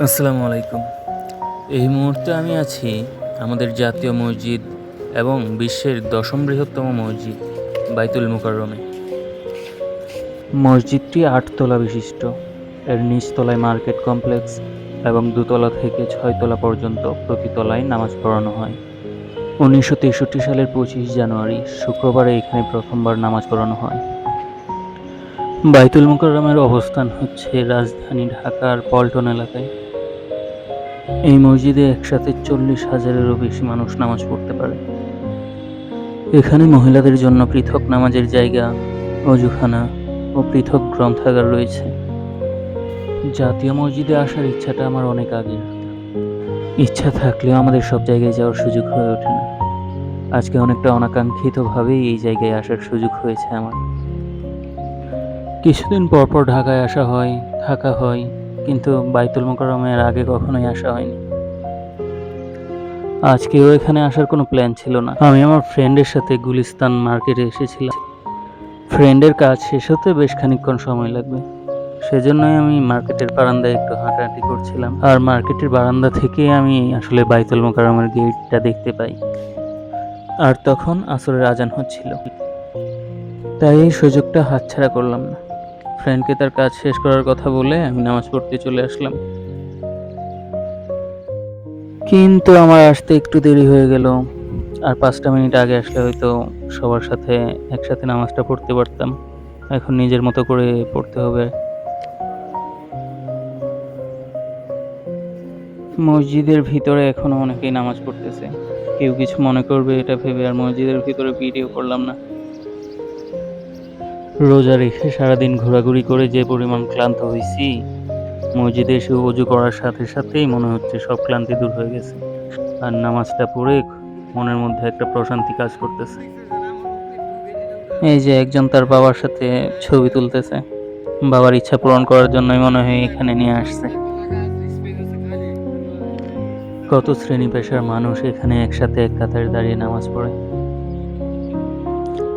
আসসালামু আলাইকুম। এই মুহূর্তে আমি আছি আমাদের জাতীয় মসজিদ এবং বিশ্বের ১০ম বৃহত্তম মসজিদ বাইতুল মুকাররমে। মসজিদটি ৮ তলা বিশিষ্ট। এর নিচতলায় মার্কেট কমপ্লেক্স এবং দোতলা থেকে ৬ তলা পর্যন্ত প্রতি তলায় নামাজ পড়ানো হয়। ১৯৬৩ সালের ২৫ জানুয়ারি শুক্রবারে এখানে প্রথমবার নামাজ পড়ানো হয়। বাইতুল মুকাররমের অবস্থান হচ্ছে রাজধানী ঢাকার পল্টন এলাকায়। এই মসজিদে একসাথে ৪০,০০০-এরও বেশি মানুষ নামাজ পড়তে পারে। এখানে মহিলাদের জন্য পৃথক নামাজের জায়গা, অজুখানা ও পৃথক গ্রন্থাগার রয়েছে। জাতীয় মসজিদে আসার ইচ্ছাটা আমার অনেক আগের। ইচ্ছা থাকলেও আমাদের সব জায়গায় যাওয়ার সুযোগ হয়ে ওঠে না। আজকে অনেকটা অনাকাঙ্ক্ষিতভাবেই এই জায়গায় আসার সুযোগ হয়েছে আমার। কিছুদিন পর পর ঢাকায় আসা হয়, থাকা হয়, কিন্তু বাইতুল মুকাররমের আগে কখনোই আসা হয়নি। আজকেও এখানে আসার কোনো প্ল্যান ছিল না। আমি আমার ফ্রেন্ডের সাথে গুলিস্তান মার্কেটে এসেছিলাম। ফ্রেন্ডের কাজ শেষ হতে বেশ খানিকক্ষণ সময় লাগবে। সেজন্যই আমি মার্কেটের বারান্দায় একটু হাঁটাহাঁটি করছিলাম। আর মার্কেটের বারান্দা থেকেই আমি আসলে বাইতুল মোকাররমের গেটটা দেখতে পাই। আর তখন আসরের আজান হচ্ছিল। তাই এই সুযোগটা হাতছাড়া করলাম না। ফ্রেন্ডকে তার কাজ শেষ করার কথা বলে আমি নামাজ পড়তে চলে আসলাম। কিন্তু আমার আসতে একটু দেরি হয়ে গেল। আর ৫টা মিনিট আগে আসলে হয়তো সবার সাথে একসাথে নামাজটা পড়তে পারতাম। এখন নিজের মতো করে পড়তে হবে। মসজিদের ভিতরে এখনো অনেকেই নামাজ পড়তেছে। কেউ কিছু মনে করবে এটা ভেবে আর মসজিদের ভিতরে ভিডিও করলাম না। রোজা রেখে সারাদিন ঘোরাঘুরি করে যে পরিমাণ ক্লান্ত হইছি, মসজিদে এসে ওযু করার সাথে সাথেই মনে হচ্ছে সব ক্লান্তি দূর হয়ে গেছে। আর নামাজটা পড়ে মনের মধ্যে একটা প্রশান্তি কাজ করতেছে। এই যে একজন তার বাবার সাথে ছবি তুলতেছে। বাবার ইচ্ছা পূরণ করার জন্যই মনে হয় এখানে নিয়ে আসছে। কত শ্রেণী পেশার মানুষ এখানে একসাথে এক কাতারে দাঁড়িয়ে নামাজ পড়ে।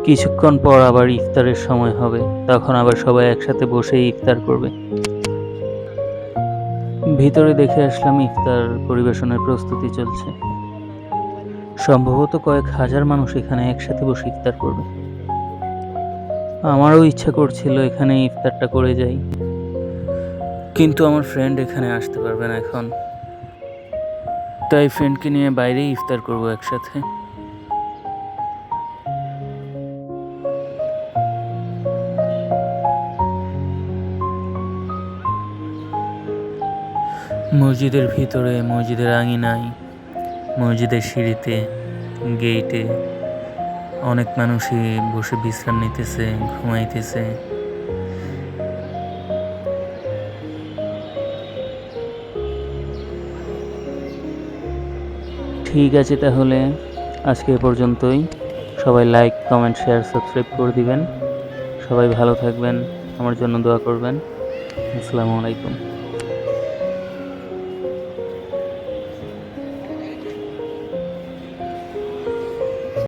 কিছুক্ষণ পর আবার ইফতারের সময় হবে, তখন আবার সবাই একসাথে বসে ইফতার করবে। ভিতরে দেখে আসলাম ইফতার পরিবেশনের প্রস্তুতি চলছে। সম্ভবত কয়েক হাজার মানুষ এখানে একসাথে বসে ইফতার করবে। আমারও ইচ্ছা করছিল এখানে ইফতারটা করে যাই, কিন্তু আমার ফ্রেন্ড এখানে আসতে পারবে না এখন। তাই ফ্রেন্ডকে নিয়ে বাইরেই ইফতার করব একসাথে। মসজিদের ভিতরে, মসজিদের আঙিনায়, মসজিদের সিঁড়িতে, গেইটে অনেক মানুষই বসে বিশ্রাম নিতেছে, ঘুমাইতেছে। ঠিক আছে, তাহলে আজকে এ পর্যন্তই। সবাই লাইক, কমেন্ট, শেয়ার, সাবস্ক্রাইব করে দিবেন। সবাই ভালো থাকবেন, আমার জন্য দোয়া করবেন। আসসালামু আলাইকুম।